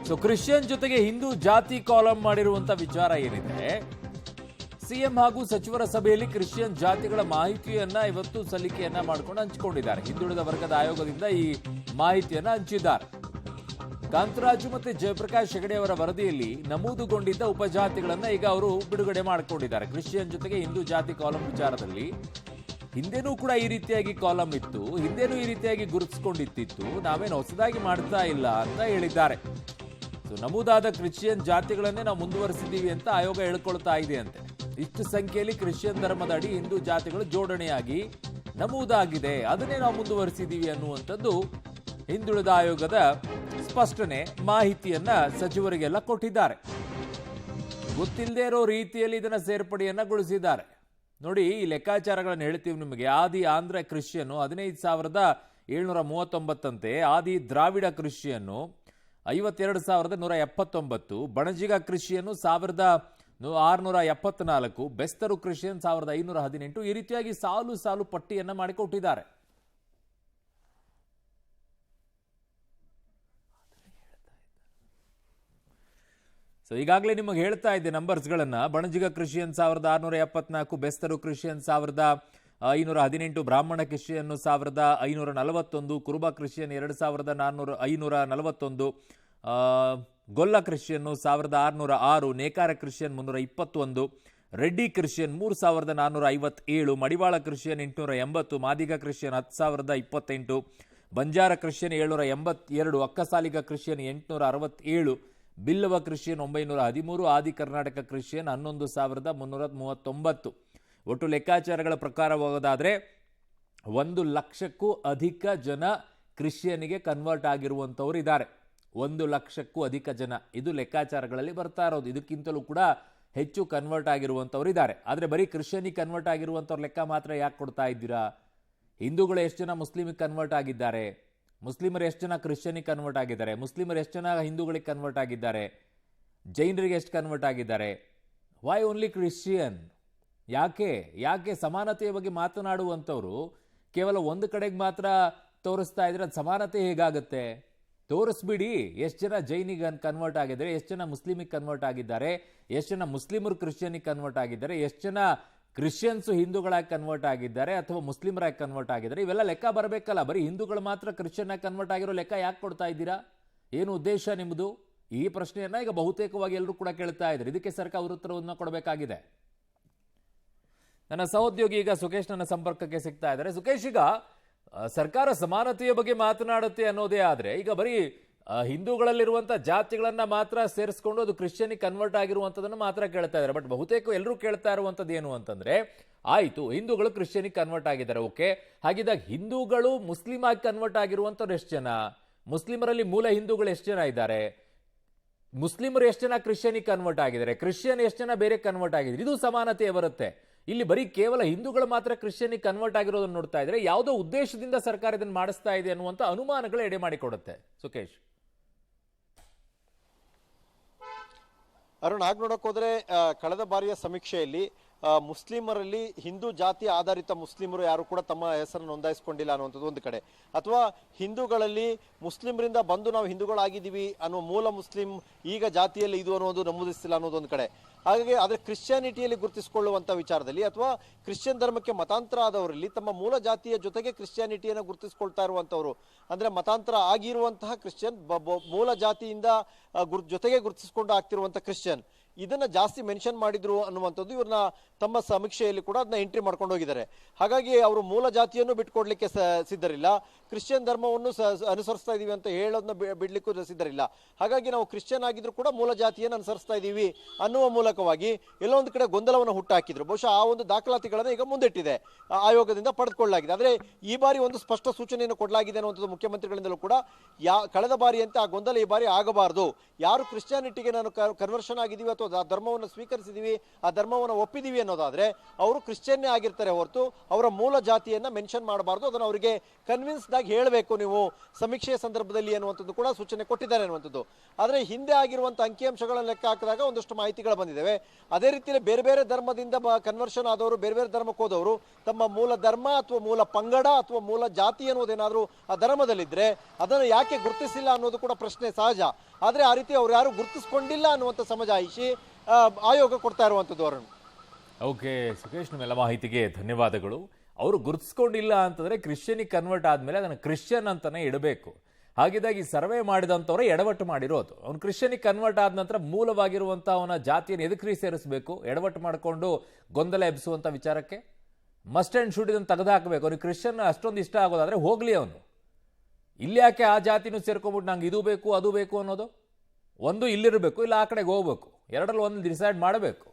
So Christian ಜೊತೆಗೆ ಹಿಂದೂ ಜಾತಿ column ಮಾಡಿರುವಂತ ವಿಚಾರ ಏನಿದೆ, ಸಿಎಂ ಹಾಗೂ ಸಚಿವರ ಸಭೆಯಲ್ಲಿ ಕ್ರಿಶ್ಚಿಯನ್ ಜಾತಿಗಳ ಮಾಹಿತಿಯನ್ನ ಇವತ್ತು ಸಲ್ಲಿಕೆಯನ್ನ ಮಾಡಿಕೊಂಡು ಹಂಚಿಕೊಂಡಿದ್ದಾರೆ. ಹಿಂದುಳಿದ ವರ್ಗದ ಆಯೋಗದಿಂದ ಈ ಮಾಹಿತಿಯನ್ನ ಹಂಚಿದ್ದಾರೆ. ಕಾಂತರಾಜು ಮತ್ತೆ ಜಯಪ್ರಕಾಶ್ ಹೆಗಡೆ ಅವರ ವರದಿಯಲ್ಲಿ ನಮೂದುಗೊಂಡಿದ್ದ ಉಪಜಾತಿಗಳನ್ನ ಈಗ ಅವರು ಬಿಡುಗಡೆ ಮಾಡಿಕೊಂಡಿದ್ದಾರೆ. ಕ್ರಿಶ್ಚಿಯನ್ ಜೊತೆಗೆ ಹಿಂದೂ ಜಾತಿ ಕಾಲಂ ವಿಚಾರದಲ್ಲಿ ಹಿಂದೆನೂ ಕೂಡ ಈ ರೀತಿಯಾಗಿ ಕಾಲಂ ಇತ್ತು, ಹಿಂದೆನೂ ಈ ರೀತಿಯಾಗಿ ಗುರುತಿಸಿಕೊಂಡಿತ್ತು, ನಾವೇನು ಹೊಸದಾಗಿ ಮಾಡ್ತಾ ಇಲ್ಲ ಅಂತ ಹೇಳಿದ್ದಾರೆ. ಸೊ ನಮೂದಾದ ಕ್ರಿಶ್ಚಿಯನ್ ಜಾತಿಗಳನ್ನೇ ನಾವು ಮುಂದುವರಿಸಿದ್ದೀವಿ ಅಂತ ಆಯೋಗ ಹೇಳ್ಕೊಳ್ತಾ ಇದೆ ಅಂತೆ. ಇಷ್ಟು ಸಂಖ್ಯೆಯಲ್ಲಿ ಕ್ರಿಶ್ಚಿಯನ್ ಧರ್ಮದ ಅಡಿ ಹಿಂದೂ ಜಾತಿಗಳು ಜೋಡಣೆಯಾಗಿ ನಮೂದಾಗಿದೆ, ಅದನ್ನೇ ನಾವು ಮುಂದುವರಿಸಿದ್ದೀವಿ ಅನ್ನುವಂಥದ್ದು ಹಿಂದುಳಿದ ಆಯೋಗದ ಸ್ಪಷ್ಟನೆ, ಮಾಹಿತಿಯನ್ನ ಸಚಿವರಿಗೆಲ್ಲ ಕೊಟ್ಟಿದ್ದಾರೆ. ಗೊತ್ತಿಲ್ಲದೆ ಇರೋ ರೀತಿಯಲ್ಲಿ ಇದನ್ನ ಸೇರ್ಪಡೆಯನ್ನಗೊಳಿಸಿದ್ದಾರೆ. ನೋಡಿ, ಈ ಲೆಕ್ಕಾಚಾರಗಳನ್ನು ಹೇಳ್ತೀವಿ ನಿಮಗೆ. ಆದಿ ಆಂಧ್ರ ಕ್ರಿಶ್ಚಿಯನ್ನು 15,739 ಅಂತೆ, ಆದಿ ದ್ರಾವಿಡ ಕ್ರಿಶ್ಚಿಯನ್ನು 52,179, ಬಣಜಿಗ ಕ್ರಿಶ್ಚಿಯನ್ನು 1,674, ಬೆಸ್ತರು ಕ್ರಿಶ್ಚಿಯನ್ 1,518. ಈ ರೀತಿಯಾಗಿ ಸಾಲು ಸಾಲು ಪಟ್ಟಿಯನ್ನ ಮಾಡಿಕೊಟ್ಟಿದ್ದಾರೆ. ಸೊ ಈಗಾಗಲೇ ನಿಮಗೆ ಹೇಳ್ತಾ ಇದ್ದೆ ನಂಬರ್ಸ್ಗಳನ್ನ. ಬಣಜಿಗ ಕ್ರಿಶ್ಚಿಯನ್ 1,674, ಬೆಸ್ತರು ಕ್ರಿಶ್ಚಿಯನ್ 1,518, ಬ್ರಾಹ್ಮಣ ಕ್ರಿಶ್ಚಿಯನ್ 1,541, ಕುರುಬ ಕ್ರಿಶ್ಚಿಯನ್ 2,541, ಗೊಲ್ಲ Christian 1,606, Nekara Christian 321, Reddy Christian 3,457, Madivala Christian 880, Madiga Christian 10,028, Banjara Christian 782, Akkasaliga Christian 867, Billava Christian 913, Adi Karnataka Christian 11,339. ಒಟ್ಟು ಲೆಕ್ಕಾಚಾರಗಳ ಪ್ರಕಾರವಾಗೋದಾದ್ರೆ 1,00,000ಕ್ಕೂ ಅಧಿಕ ಜನ ಕ್ರಿಶ್ಚಿಯನ್ಗೆ ಕನ್ವರ್ಟ್ ಆಗಿರುವಂಥವ್ರು ಇದ್ದಾರೆ. 1,00,000ಕ್ಕೂ ಅಧಿಕ ಜನ, ಇದು ಲೆಕ್ಕಾಚಾರಗಳಲ್ಲಿ ಬರ್ತಾ ಇರೋದು. ಇದಕ್ಕಿಂತಲೂ ಕೂಡ ಹೆಚ್ಚು ಕನ್ವರ್ಟ್ ಆಗಿರುವಂಥವ್ರು ಇದ್ದಾರೆ. ಆದರೆ ಬರೀ ಕ್ರಿಶ್ಚಿಯನಿಗೆ ಕನ್ವರ್ಟ್ ಆಗಿರುವಂಥವ್ರ ಲೆಕ್ಕ ಮಾತ್ರ ಯಾಕೆ ಕೊಡ್ತಾ ಇದ್ದೀರಾ? ಹಿಂದೂಗಳು ಎಷ್ಟು ಜನ ಮುಸ್ಲಿಮಿಗೆ ಕನ್ವರ್ಟ್ ಆಗಿದ್ದಾರೆ, ಮುಸ್ಲಿಮರು ಎಷ್ಟು ಜನ ಕ್ರಿಶ್ಚಿಯನಿಗೆ ಕನ್ವರ್ಟ್ ಆಗಿದ್ದಾರೆ, ಮುಸ್ಲಿಮರು ಎಷ್ಟು ಜನ ಹಿಂದೂಗಳಿಗೆ ಕನ್ವರ್ಟ್ ಆಗಿದ್ದಾರೆ, ಜೈನರಿಗೆ ಎಷ್ಟು ಕನ್ವರ್ಟ್ ಆಗಿದ್ದಾರೆ? Why only Christian? ಯಾಕೆ ಸಮಾನತೆಯ ಬಗ್ಗೆ ಮಾತನಾಡುವಂಥವ್ರು ಕೇವಲ ಒಂದು ಕಡೆಗೆ ಮಾತ್ರ ತೋರಿಸ್ತಾ ಇದ್ರೆ ಅದು ಸಮಾನತೆ ಹೇಗಾಗುತ್ತೆ? ತೋರಿಸ್ಬಿಡಿ. ಎಷ್ಟು ಜನ ಜೈನಿಗೆ ಕನ್ವರ್ಟ್ ಆಗಿದ್ದಾರೆ, ಎಷ್ಟು ಜನ ಮುಸ್ಲಿಮಿಗೆ ಕನ್ವರ್ಟ್ ಆಗಿದ್ದಾರೆ, ಎಷ್ಟು ಜನ ಮುಸ್ಲಿಮರು ಕ್ರಿಶ್ಚಿಯನಿಗೆ ಕನ್ವರ್ಟ್ ಆಗಿದ್ದಾರೆ, ಎಷ್ಟು ಜನ ಕ್ರಿಶ್ಚಿಯನ್ಸ್ ಹಿಂದೂಗಳಾಗಿ ಕನ್ವರ್ಟ್ ಆಗಿದ್ದಾರೆ ಅಥವಾ ಮುಸ್ಲಿಮರಾಗಿ ಕನ್ವರ್ಟ್ ಆಗಿದ್ದಾರೆ. ಇವೆಲ್ಲ ಲೆಕ್ಕ ಬರಬೇಕಲ್ಲ. ಬರೀ ಹಿಂದೂಗಳು ಮಾತ್ರ ಕ್ರಿಶ್ಚಿಯನ್ ಆಗಿ ಕನ್ವರ್ಟ್ ಆಗಿರೋ ಲೆಕ್ಕ ಯಾಕೆ ಕೊಡ್ತಾ ಇದ್ದೀರಾ? ಏನು ಉದ್ದೇಶ ನಿಮ್ಮದು? ಈ ಪ್ರಶ್ನೆಯನ್ನ ಈಗ ಬಹುತೇಕವಾಗಿ ಎಲ್ಲರೂ ಕೂಡ ಕೇಳ್ತಾ ಇದ್ದಾರೆ. ಇದಕ್ಕೆ ಸರ್ಕಾರ ಉತ್ತರವನ್ನು ಕೊಡಬೇಕಾಗಿದೆ. ನನ್ನ ಸಹೋದ್ಯೋಗಿ ಈಗ ಸುಖೇಶ್ ನನ್ನ ಸಂಪರ್ಕಕ್ಕೆ ಸಿಗ್ತಾ ಇದ್ದಾರೆ. ಸುಖೇಶ್, ಈಗ ಸರ್ಕಾರ ಸಮಾನತೆಯ ಬಗ್ಗೆ ಮಾತನಾಡುತ್ತೆ ಅನ್ನೋದೇ ಆದ್ರೆ ಈಗ ಬರೀ ಹಿಂದೂಗಳಲ್ಲಿರುವಂತಹ ಜಾತಿಗಳನ್ನ ಮಾತ್ರ ಸೇರಿಸ್ಕೊಂಡು ಅದು ಕ್ರಿಶ್ಚಿಯನಿಗೆ ಕನ್ವರ್ಟ್ ಆಗಿರುವಂತದನ್ನು ಮಾತ್ರ ಕೇಳ್ತಾ ಇದ್ದಾರೆ. ಬಟ್ ಬಹುತೇಕ ಎಲ್ಲರೂ ಕೇಳ್ತಾ ಇರುವಂತದ್ದು ಏನು ಅಂತಂದ್ರೆ, ಆಯ್ತು ಹಿಂದೂಗಳು ಕ್ರಿಶ್ಚಿಯನಿಗೆ ಕನ್ವರ್ಟ್ ಆಗಿದ್ದಾರೆ, ಓಕೆ, ಹಾಗಿದ್ದಾಗ ಹಿಂದೂಗಳು ಮುಸ್ಲಿಂ ಆಗಿ ಕನ್ವರ್ಟ್ ಆಗಿರುವಂತವ್ರು ಎಷ್ಟು ಜನ? ಮುಸ್ಲಿಮರಲ್ಲಿ ಮೂಲ ಹಿಂದೂಗಳು ಎಷ್ಟು ಜನ ಇದ್ದಾರೆ? ಮುಸ್ಲಿಮರು ಎಷ್ಟು ಜನ ಕ್ರಿಶ್ಚಿಯನಿಗೆ ಕನ್ವರ್ಟ್ ಆಗಿದ್ದಾರೆ? ಕ್ರಿಶ್ಚಿಯನ್ ಎಷ್ಟು ಜನ ಬೇರೆ ಕನ್ವರ್ಟ್ ಆಗಿದ್ದಾರೆ? ಇದು ಸಮಾನತೆ ಬರುತ್ತೆ. ಇಲ್ಲಿ ಬರೀ ಕೇವಲ ಹಿಂದೂಗಳು ಮಾತ್ರ ಕ್ರಿಶ್ಚಿಯನಿಗೆ ಕನ್ವರ್ಟ್ ಆಗಿರೋದನ್ನು ನೋಡ್ತಾ ಇದ್ರೆ ಯಾವುದೋ ಉದ್ದೇಶದಿಂದ ಸರ್ಕಾರ ಇದನ್ನು ಮಾಡಿಸ್ತಾ ಇದೆ ಅನ್ನುವಂತ ಅನುಮಾನಗಳು ಎಡೆ ಮಾಡಿಕೊಡುತ್ತೆ. ಸುಖೇಶ್, ಅರುಣ್, ಹಾಗೆ ನೋಡಕ್ ಹೋದ್ರೆ ಕಳೆದ ಬಾರಿಯ ಸಮೀಕ್ಷೆಯಲ್ಲಿ ಮುಸ್ಲಿಮರಲ್ಲಿ ಹಿಂದೂ ಜಾತಿ ಆಧಾರಿತ ಮುಸ್ಲಿಮರು ಯಾರು ಕೂಡ ತಮ್ಮ ಹೆಸರನ್ನು ನೋಂದಾಯಿಸಿಕೊಂಡಿಲ್ಲ ಅನ್ನುವಂಥದ್ದು ಒಂದು ಕಡೆ, ಅಥವಾ ಹಿಂದೂಗಳಲ್ಲಿ ಮುಸ್ಲಿಮರಿಂದ ಬಂದು ನಾವು ಹಿಂದೂಗಳಾಗಿದ್ದೀವಿ ಅನ್ನುವ ಮೂಲ ಮುಸ್ಲಿಂ ಈಗ ಜಾತಿಯಲ್ಲಿ ಇದು ಅನ್ನೋದು ನಮೂದಿಸಿಲ್ಲ ಅನ್ನೋದೊಂದು ಕಡೆ. ಹಾಗಾಗಿ ಆದರೆ ಕ್ರಿಶ್ಚಿಯಾನಿಟಿಯಲ್ಲಿ ಗುರುತಿಸಿಕೊಳ್ಳುವಂಥ ವಿಚಾರದಲ್ಲಿ ಅಥವಾ ಕ್ರಿಶ್ಚಿಯನ್ ಧರ್ಮಕ್ಕೆ ಮತಾಂತರ ಆದವರಲ್ಲಿ ತಮ್ಮ ಮೂಲ ಜಾತಿಯ ಜೊತೆಗೆ ಕ್ರಿಶ್ಚಿಯಾನಿಟಿಯನ್ನು ಗುರುತಿಸಿಕೊಳ್ತಾ ಇರುವಂಥವ್ರು, ಅಂದರೆ ಮತಾಂತರ ಆಗಿರುವಂತಹ ಕ್ರಿಶ್ಚಿಯನ್, ಮೂಲ ಜಾತಿಯಿಂದ ಜೊತೆಗೆ ಗುರುತಿಸಿಕೊಂಡು ಆಗ್ತಿರುವಂಥ ಕ್ರಿಶ್ಚಿಯನ್, ಇದನ್ನ ಜಾಸ್ತಿ ಮೆನ್ಷನ್ ಮಾಡಿದ್ರು ಅನ್ನುವಂಥದ್ದು ಇವ್ರನ್ನ ತಮ್ಮ ಸಮೀಕ್ಷೆಯಲ್ಲಿ ಕೂಡ ಅದನ್ನ ಎಂಟ್ರಿ ಮಾಡ್ಕೊಂಡು ಹೋಗಿದ್ದಾರೆ. ಹಾಗಾಗಿ ಅವರು ಮೂಲ ಜಾತಿಯನ್ನು ಬಿಟ್ಕೊಡ್ಲಿಕ್ಕೆ ಸಿದ್ಧರಿಲ್ಲ, ಕ್ರಿಶ್ಚಿಯನ್ ಧರ್ಮವನ್ನು ಅನುಸರಿಸ್ತಾ ಇದೀವಿ ಅಂತ ಹೇಳೋದನ್ನ ಬಿಡ್ಲಿಕ್ಕೂ ಸಿದ್ಧರಿಲ್ಲ. ಹಾಗಾಗಿ ನಾವು ಕ್ರಿಶ್ಚಿಯನ್ ಆಗಿದ್ರು ಕೂಡ ಮೂಲ ಜಾತಿಯನ್ನು ಅನುಸರಿಸ್ತಾ ಇದೀವಿ ಅನ್ನುವ ಮೂಲಕವಾಗಿ ಎಲ್ಲೋ ಒಂದು ಕಡೆ ಗೊಂದಲವನ್ನು ಹುಟ್ಟಾಕಿದ್ರು. ಬಹುಶಃ ಆ ಒಂದು ದಾಖಲಾತಿಗಳನ್ನು ಈಗ ಮುಂದಿಟ್ಟಿದೆ, ಆಯೋಗದಿಂದ ಪಡೆದುಕೊಳ್ಳಲಾಗಿದೆ. ಆದರೆ ಈ ಬಾರಿ ಒಂದು ಸ್ಪಷ್ಟ ಸೂಚನೆಯನ್ನು ಕೊಡಲಾಗಿದೆ ಅನ್ನುವಂಥದ್ದು ಮುಖ್ಯಮಂತ್ರಿಗಳಿಂದಲೂ ಕೂಡ. ಕಳೆದ ಬಾರಿಯಂತೆ ಆ ಗೊಂದಲ ಈ ಬಾರಿ ಆಗಬಾರದು. ಯಾರು ಕ್ರಿಶ್ಚಿಯಾನಿಟಿಗೆ ನಾನು ಕನ್ವರ್ಷನ್ ಆಗಿದ್ದೀವಿ ಅಥವಾ ಅಥವಾ ಆ ಧರ್ಮವನ್ನು ಸ್ವೀಕರಿಸಿದೀವಿ, ಆ ಧರ್ಮವನ್ನು ಒಪ್ಪಿದೀವಿ ಅನ್ನೋದಾದ್ರೆ ಅವರು ಕ್ರಿಶ್ಚಿಯನ್ನೇ ಆಗಿರ್ತಾರೆ ಹೊರತು ಅವರ ಮೂಲ ಜಾತಿಯನ್ನ ಮೆನ್ಷನ್ ಮಾಡಬಾರ್ದು. ಅದನ್ನು ಅವರಿಗೆ ಕನ್ವಿನ್ಸ್ಡ್ ಆಗಿ ಹೇಳಬೇಕು ನೀವು ಸಮೀಕ್ಷೆಯ ಸಂದರ್ಭದಲ್ಲಿ ಅನ್ನುವಂಥದ್ದು ಕೂಡ ಸೂಚನೆ ಕೊಟ್ಟಿದ್ದಾರೆ ಅನ್ನುವಂಥದ್ದು. ಆದರೆ ಹಿಂದೆ ಆಗಿರುವಂಥ ಅಂಕಿಅಂಶಗಳನ್ನು ಲೆಕ್ಕ ಹಾಕಿದಾಗ ಒಂದಷ್ಟು ಮಾಹಿತಿಗಳು ಬಂದಿದ್ದಾವೆ. ಅದೇ ರೀತಿಯಲ್ಲಿ ಬೇರೆ ಬೇರೆ ಧರ್ಮದಿಂದ ಕನ್ವರ್ಷನ್ ಆದವರು, ಬೇರೆ ಬೇರೆ ಧರ್ಮಕ್ಕೆ ಹೋದವರು ತಮ್ಮ ಮೂಲ ಧರ್ಮ ಅಥವಾ ಮೂಲ ಪಂಗಡ ಅಥವಾ ಮೂಲ ಜಾತಿ ಅನ್ನೋದೇನಾದ್ರೂ ಆ ಧರ್ಮದಲ್ಲಿದ್ರೆ ಅದನ್ನು ಯಾಕೆ ಗುರುತಿಸಿಲ್ಲ ಅನ್ನೋದು ಕೂಡ ಪ್ರಶ್ನೆ ಸಹಜ. ಆದ್ರೆ ಆ ರೀತಿ ಅವ್ರು ಯಾರು ಗುರುತಿಸ್ಕೊಂಡಿಲ್ಲ ಅನ್ನುವಂಥ ಸಮಜಾಯಿಷಿ ಆಯೋಗ ಕೊಡ್ತಾ ಇರುವಂಥದ್ದು. ಅವರನ್ನು ಓಕೆ ಸುಖೇಶ್, ನಿಮ್ಮೆಲ್ಲ ಮಾಹಿತಿಗೆ ಧನ್ಯವಾದಗಳು. ಅವರು ಗುರುತಿಸ್ಕೊಂಡಿಲ್ಲ ಅಂತಂದ್ರೆ ಕ್ರಿಶ್ಚಿಯನಿಗೆ ಕನ್ವರ್ಟ್ ಆದ್ಮೇಲೆ ಅದನ್ನು ಕ್ರಿಶ್ಚಿಯನ್ ಅಂತಾನೆ ಇಡಬೇಕು. ಹಾಗಿದ್ದಾಗಿ ಸರ್ವೆ ಮಾಡಿದಂಥವ್ರೆ ಎಡವಟ್ಟು ಮಾಡಿರೋದು. ಅವ್ನು ಕ್ರಿಶ್ಚಿಯನಿಗೆ ಕನ್ವರ್ಟ್ ಆದ ನಂತರ ಮೂಲವಾಗಿರುವಂಥ ಅವನ ಜಾತಿಯನ್ನು ಎದಕ್ರಿ ಸೇರಿಸಬೇಕು? ಎಡವಟ್ಟು ಮಾಡಿಕೊಂಡು ಗೊಂದಲ ಎಬ್ಬಿಸುವಂಥ ವಿಚಾರಕ್ಕೆ ಮಸ್ಟ್ ಆ್ಯಂಡ್ ಶುಡ್ ಇದನ್ನು ತೆಗೆದುಹಾಕಬೇಕು. ಅವ್ನಿಗೆ ಕ್ರಿಶ್ಚಿಯನ್ ಅಷ್ಟೊಂದು ಇಷ್ಟ ಆಗೋದಾದ್ರೆ ಹೋಗ್ಲಿ ಅವನು. ಇಲ್ಲಿ ಯಾಕೆ ಆ ಜಾತಿನೂ ಸೇರ್ಕೊಂಡ್ಬಿಟ್ಟು ನಂಗೆ ಇದು ಬೇಕು ಅದು ಬೇಕು ಅನ್ನೋದು? ಒಂದು ಇಲ್ಲಿರಬೇಕು, ಇಲ್ಲ ಆ ಕಡೆಗೆ ಹೋಗ್ಬೇಕು. ಎರಡರಲ್ಲಿ ಒಂದು ಡಿಸೈಡ್ ಮಾಡಬೇಕು.